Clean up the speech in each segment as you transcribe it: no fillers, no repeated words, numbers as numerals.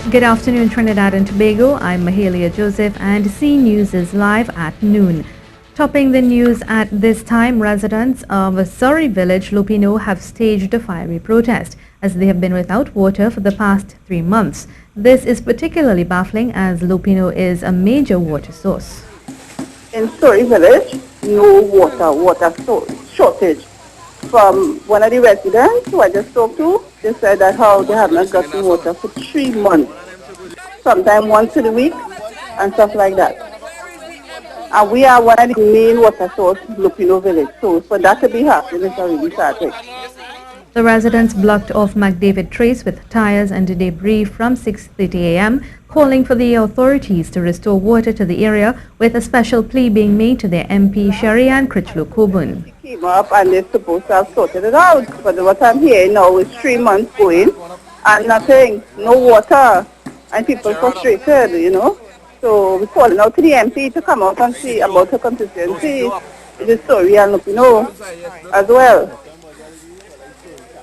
Good afternoon, Trinidad and Tobago. I'm Mahalia Joseph, and C News is live at noon. Topping the news at this time, residents of Surrey Village, Lupino, have staged a fiery protest as they have been without water for the past 3 months. This is particularly baffling as Lupino is a major water source. In Surrey Village, no water shortage. From one of the residents who I just talked to, they said that how they have not gotten water for 3 months, sometimes once in a week and stuff like that. And we are one of the main water sources in Lupino Village, so for that to be happening is already started. The residents blocked off McDavid Trace with tires and debris from 6:30 a.m., calling for the authorities to restore water to the area, with a special plea being made to their MP Sharian Critchlow-Coburn. They came up and they're supposed to have sorted it out, but what I'm hearing now is 3 months going and nothing, no water, and people frustrated, So we're calling out to the MP to come out and see about her constituency, which is Surrey and Lupino as well.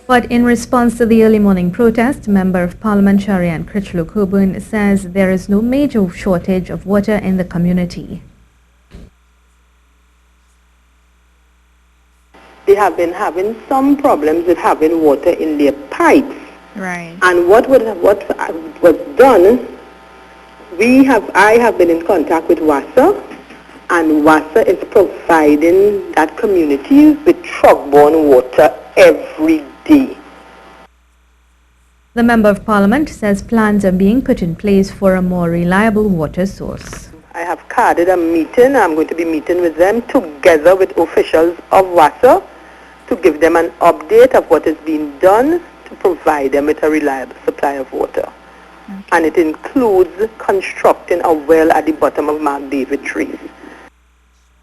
But in response to the early morning protest, Member of Parliament Sharian Critchlow-Coburn says there is no major shortage of water in the community. They have been having some problems with having water in their pipes. Right. And what was done, I have been in contact with WASA, and WASA is providing that community with truck-borne water every day. The Member of Parliament says plans are being put in place for a more reliable water source. I have carded a meeting. I'm going to be meeting with them together with officials of WASA to give them an update of what is being done to provide them with a reliable supply of water. Okay. And it includes constructing a well at the bottom of McDavid Trace.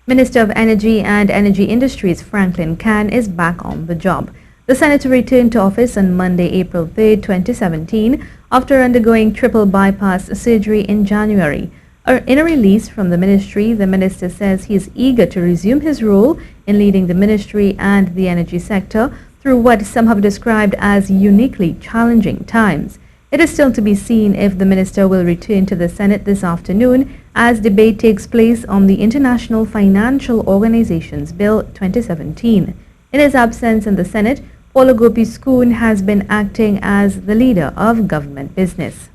Minister of Energy and Energy Industries Franklin Can is back on the job. The senator returned to office on Monday, April 3, 2017, after undergoing triple bypass surgery in January. In a release from the ministry, the minister says he is eager to resume his role in leading the ministry and the energy sector through what some have described as uniquely challenging times. It is still to be seen if the minister will return to the Senate this afternoon as debate takes place on the International Financial Organizations Bill 2017. In his absence in the Senate, Olugopi Schoon has been acting as the leader of government business.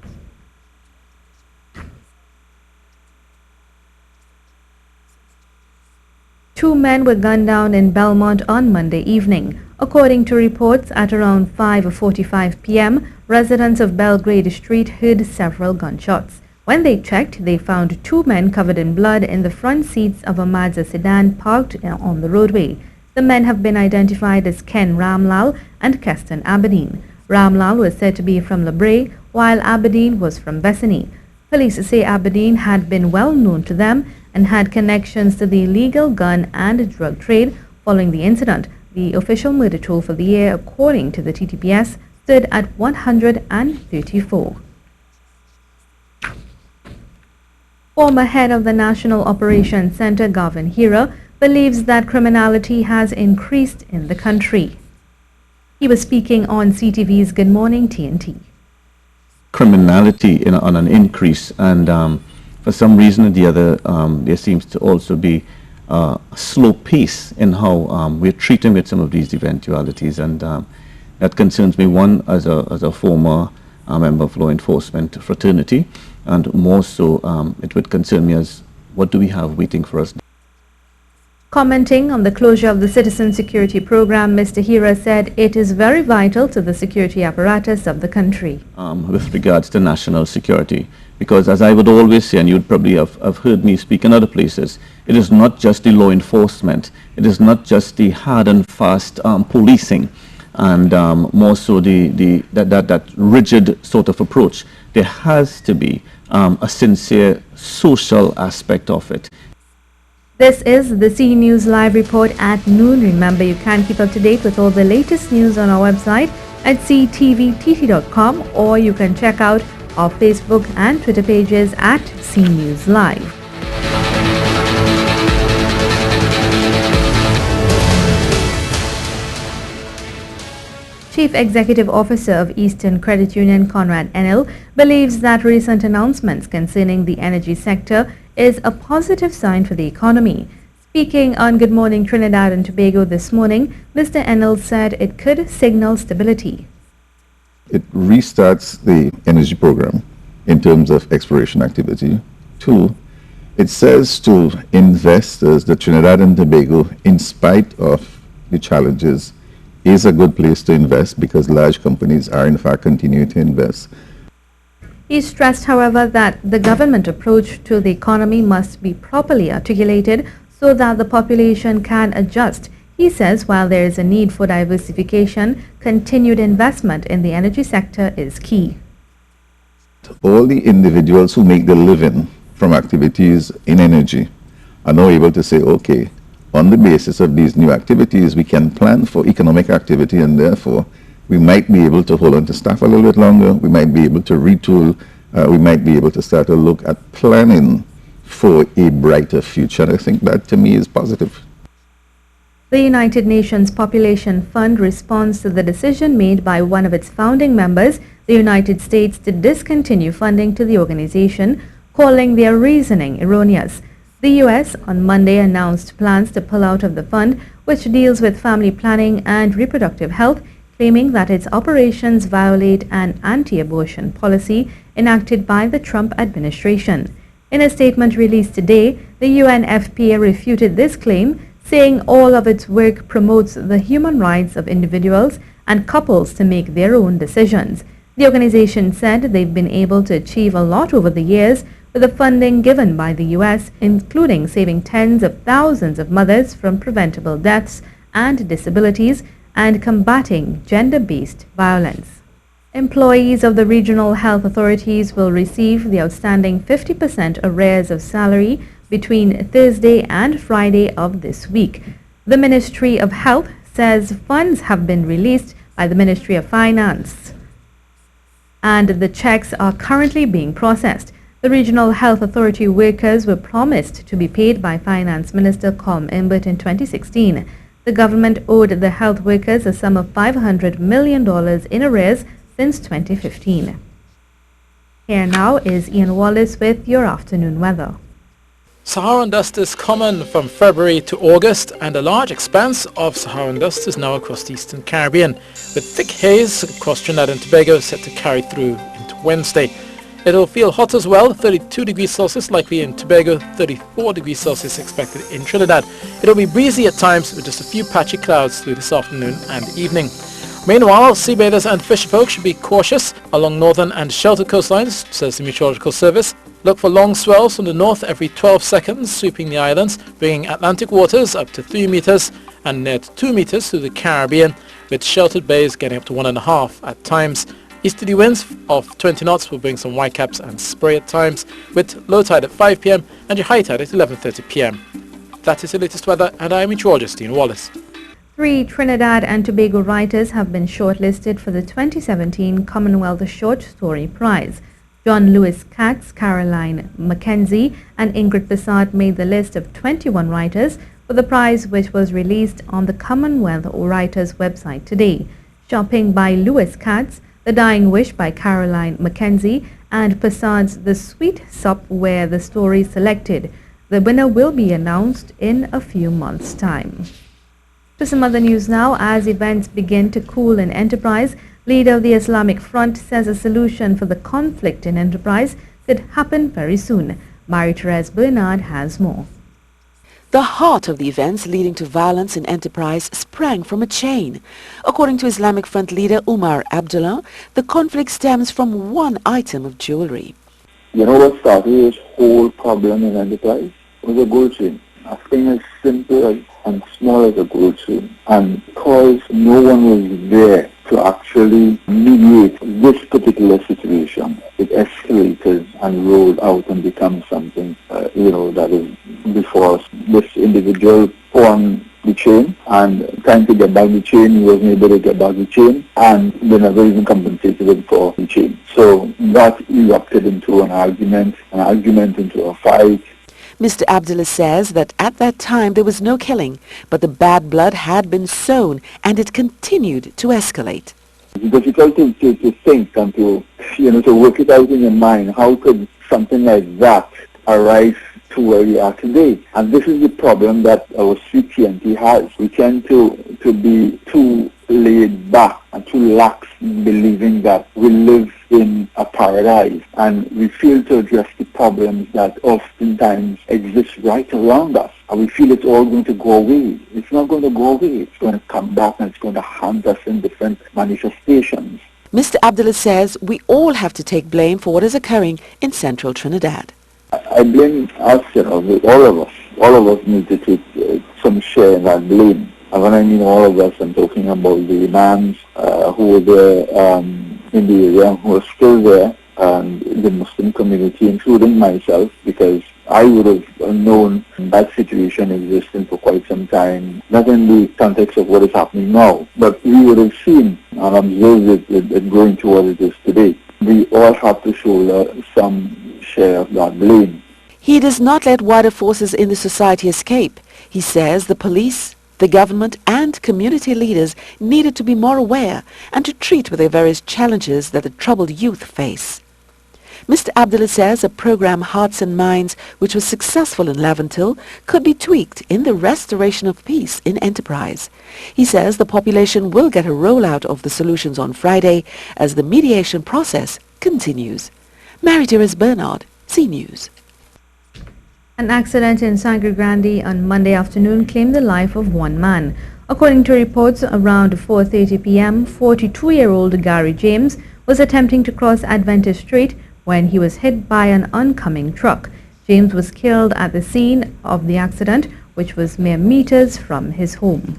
Two men were gunned down in Belmont on Monday evening. According to reports, at around 5:45 p.m., residents of Belgrade Street heard several gunshots. When they checked, they found two men covered in blood in the front seats of a Mazda sedan parked on the roadway. The men have been identified as Ken Ramlal and Keston Aberdeen. Ramlal was said to be from Labray, while Aberdeen was from Bessany. Police say Aberdeen had been well known to them and had connections to the illegal gun and drug trade. Following the incident, the official murder toll for the year, according to the TTPS, stood at 134. Former head of the National Operations Center, Gavin Hira, believes that criminality has increased in the country. He was speaking on CTV's Good Morning TNT. Criminality on an increase, and for some reason or the other, there seems to also be a slow pace in how we're treating with some of these eventualities, and that concerns me, one, as a former member of law enforcement fraternity, and more so it would concern me as what do we have waiting for us. Commenting on the closure of the Citizen Security Program, Mr. Hira said it is very vital to the security apparatus of the country. With regards to national security, because as I would always say, and you'd probably have heard me speak in other places, it is not just the law enforcement, it is not just the hard and fast policing, and more so that rigid sort of approach. There has to be a sincere social aspect of it. This is the C News Live Report at noon. Remember, you can keep up to date with all the latest news on our website at ctvtt.com, or you can check out our Facebook and Twitter pages at C News Live. Chief Executive Officer of Eastern Credit Union Conrad Enel believes that recent announcements concerning the energy sector is a positive sign for the economy. Speaking on Good Morning Trinidad and Tobago this morning, Mr. Enel said it could signal stability. It restarts the energy program in terms of exploration activity. 2, it says to investors that Trinidad and Tobago, in spite of the challenges, is a good place to invest because large companies are in fact continuing to invest. He stressed, however, that the government approach to the economy must be properly articulated so that the population can adjust. He says while there is a need for diversification, continued investment in the energy sector is key. All the individuals who make their living from activities in energy are now able to say, okay, on the basis of these new activities, we can plan for economic activity, and therefore we might be able to hold on to staff a little bit longer, we might be able to retool, we might be able to start to look at planning for a brighter future. And I think that to me is positive. The United Nations Population Fund responds to the decision made by one of its founding members, the United States, to discontinue funding to the organization, calling their reasoning erroneous. The U.S. on Monday announced plans to pull out of the fund, which deals with family planning and reproductive health, claiming that its operations violate an anti-abortion policy enacted by the Trump administration. In a statement released today, the UNFPA refuted this claim, saying all of its work promotes the human rights of individuals and couples to make their own decisions. The organization said they've been able to achieve a lot over the years with the funding given by the U.S., including saving tens of thousands of mothers from preventable deaths and disabilities and combating gender-based violence. Employees of the regional health authorities will receive the outstanding 50% arrears of salary between Thursday and Friday of this week. The Ministry of Health says funds have been released by the Ministry of Finance and the checks are currently being processed. The Regional Health Authority workers were promised to be paid by Finance Minister Com Imbert in 2016. The government owed the health workers a sum of $500 million in arrears since 2015. Here now is Ian Wallace with your afternoon weather. Saharan dust is common from February to August, and a large expanse of Saharan dust is now across the Eastern Caribbean, with thick haze across Trinidad and Tobago set to carry through into Wednesday. It'll feel hot as well, 32 degrees Celsius likely in Tobago, 34 degrees Celsius expected in Trinidad. It'll be breezy at times with just a few patchy clouds through this afternoon and evening. Meanwhile, seabathers and fisherfolk should be cautious along northern and sheltered coastlines, says the Meteorological Service. Look for long swells from the north every 12 seconds, sweeping the islands, bringing Atlantic waters up to 3 meters and near to 2 meters through the Caribbean, with sheltered bays getting up to 1.5 at times. Easterly winds of 20 knots will bring some whitecaps and spray at times, with low tide at 5 p.m. and your high tide at 11:30 p.m. That is the latest weather, and I'm meteorologist Ian Wallace. 3 Trinidad and Tobago writers have been shortlisted for the 2017 Commonwealth Short Story Prize. John Lewis Katz, Caroline Mackenzie, and Ingrid Passard made the list of 21 writers for the prize, which was released on the Commonwealth Writers website today. Shopping by Lewis Katz, The Dying Wish by Caroline Mackenzie, and Passard's The Sweet Sup were the stories selected. The winner will be announced in a few months' time. To some other news now, as events begin to cool in Enterprise, leader of the Islamic Front says a solution for the conflict in Enterprise could happen very soon. Marie-Therese Bernard has more. The heart of the events leading to violence in Enterprise sprang from a chain. According to Islamic Front leader Umar Abdullah, the conflict stems from one item of jewelry. You know what started this whole problem in Enterprise? It was a gold chain. A thing as simple and small as a gold chain. And because no one was there to actually mediate this particular situation, it escalated and rolled out and become something, that is before us. This individual pawned the chain, and trying to get back the chain, he wasn't able to get back the chain, and they never even compensated him for the chain. So that erupted into an argument into a fight. Mr. Abdullah says that at that time there was no killing, but the bad blood had been sown and it continued to escalate. It's difficult to think and to work it out in your mind. How could something like that arise to where we are today? And this is the problem that our CTNT has. We tend to be too laid back and too lax in believing that we live in a paradise, and we fail to address the problems that oftentimes exist right around us. And we feel it's all going to go away. It's not going to go away. It's going to come back, and it's going to haunt us in different manifestations. Mr. Abdullah says we all have to take blame for what is occurring in central Trinidad. I blame us, all of us. All of us need to take some share in that blame. And when I mean all of us, I'm talking about the imams who were there in the area, who are still there, and the Muslim community, including myself, because I would have known that situation existing for quite some time, not in the context of what is happening now, but we would have seen and observed it going to what it is today. We all have to shoulder some share of that blame. He does not let wider forces in the society escape. He says the police, the government and community leaders needed to be more aware and to treat with the various challenges that the troubled youth face. Mr. Abdullah says a program Hearts and Minds, which was successful in Levantil, could be tweaked in the restoration of peace in Enterprise. He says the population will get a rollout of the solutions on Friday as the mediation process continues. Mary-Therese Bernard, C News. An accident in Sangre Grande on Monday afternoon claimed the life of one man. According to reports, around 4:30 p.m., 42-year-old Gary James was attempting to cross Adventist Street when he was hit by an oncoming truck. James was killed at the scene of the accident, which was mere meters from his home.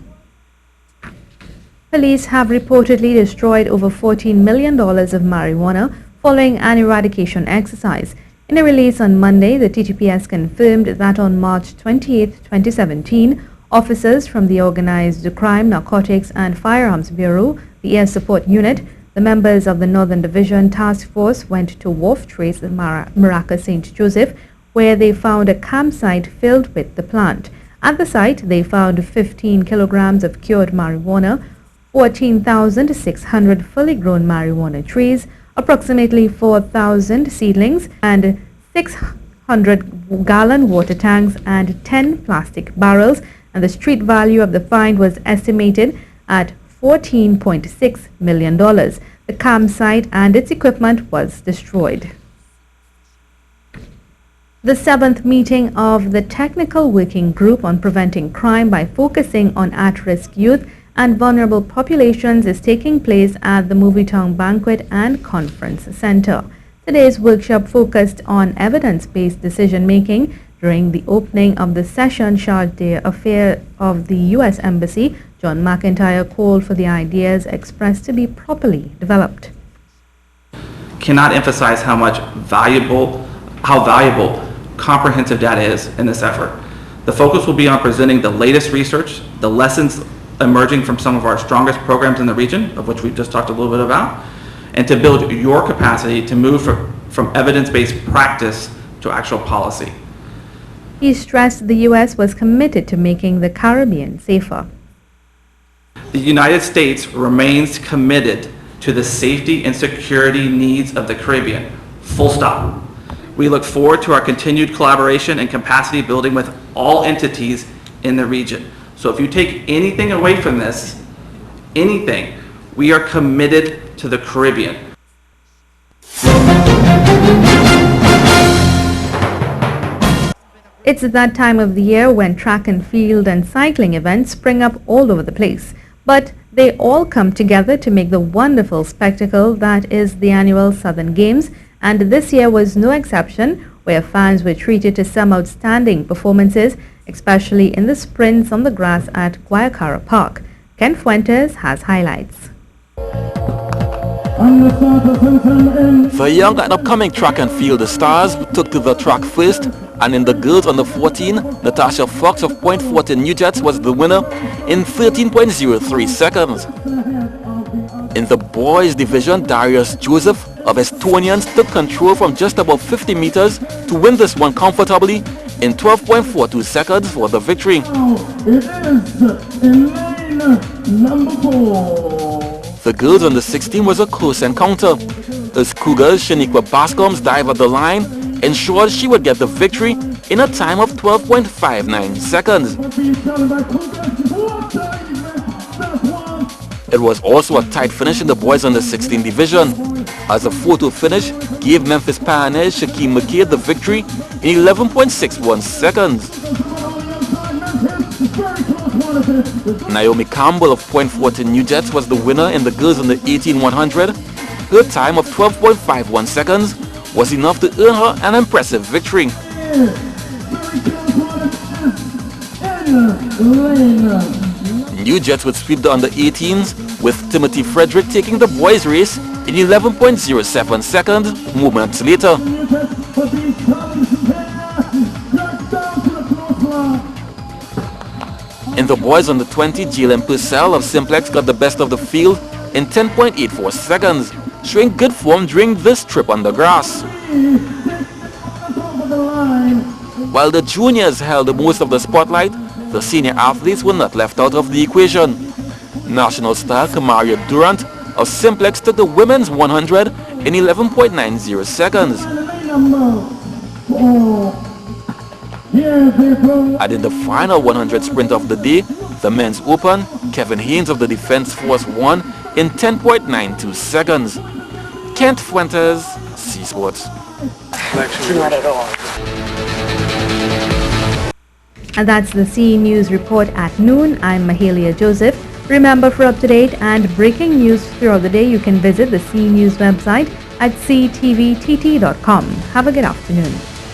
Police have reportedly destroyed over $14 million of marijuana following an eradication exercise. In a release on Monday, the TTPS confirmed that on March 28, 2017, officers from the Organized Crime, Narcotics and Firearms Bureau, the Air Support Unit, the members of the Northern Division Task Force went to Wharf Trace Maraca St. Joseph, where they found a campsite filled with the plant. At the site, they found 15 kilograms of cured marijuana, 14,600 fully grown marijuana trees, approximately 4,000 seedlings, and 600-gallon water tanks and 10 plastic barrels, and the street value of the find was estimated at $14.6 million. The campsite and its equipment was destroyed. The 7th meeting of the Technical Working Group on Preventing Crime by Focusing on At-Risk Youth and Vulnerable Populations is taking place at the Movietown Banquet and Conference Center. Today's workshop focused on evidence-based decision-making. During the opening of the session, Charge d'Affaires of the U.S. Embassy, John McIntyre, called for the ideas expressed to be properly developed. Cannot emphasize how valuable comprehensive data is in this effort. The focus will be on presenting the latest research, the lessons emerging from some of our strongest programs in the region, of which we've just talked a little bit about, and to build your capacity to move from evidence-based practice to actual policy. He stressed the U.S. was committed to making the Caribbean safer. The United States remains committed to the safety and security needs of the Caribbean. Full stop. We look forward to our continued collaboration and capacity building with all entities in the region. So if you take anything away from this, anything, we are committed to the Caribbean. It's that time of the year when track and field and cycling events spring up all over the place. But they all come together to make the wonderful spectacle that is the annual Southern Games, and this year was no exception, where fans were treated to some outstanding performances, especially in the sprints on the grass at Guayakara Park. Ken Fuentes has highlights. For young and upcoming track and field stars took to the track first, and in the girls under 14, Natasha Fox of Point Fortin New Jets was the winner in 13.03 seconds. In the boys division, Darius Joseph of Estonians took control from just about 50 meters to win this one comfortably in 12.42 seconds for the victory. It is in lane number 4. The girls under 16 was a close encounter, as Cougars Shaniqua Bascom's dive at the line ensured she would get the victory in a time of 12.59 seconds. It was also a tight finish in the boys under 16 division, as a 4-2 finish gave Memphis Pioneers Shaquem McKay the victory in 11.61 seconds. Naomi Campbell of Point Fortin New Jets was the winner in the girls under 18 100. Her time of 12.51 seconds was enough to earn her an impressive victory. New Jets would sweep the under 18s, with Timothy Frederick taking the boys' race in 11.07 seconds moments later. In the boys under 20, Jalen Purcell of Simplex got the best of the field in 10.84 seconds, showing good form during this trip on the grass. While the juniors held most of the spotlight, the senior athletes were not left out of the equation. National star Kamaria Durant of Simplex took the women's 100 in 11.90 seconds. And in the final 100 sprint of the day, the men's open, Kevin Haynes of the Defense Force won in 10.92 seconds. Kent Fuentes, C Sports. And that's the C News Report at noon. I'm Mahalia Joseph. Remember, for up-to-date and breaking news throughout the day, you can visit the C News website at ctvtt.com. Have a good afternoon.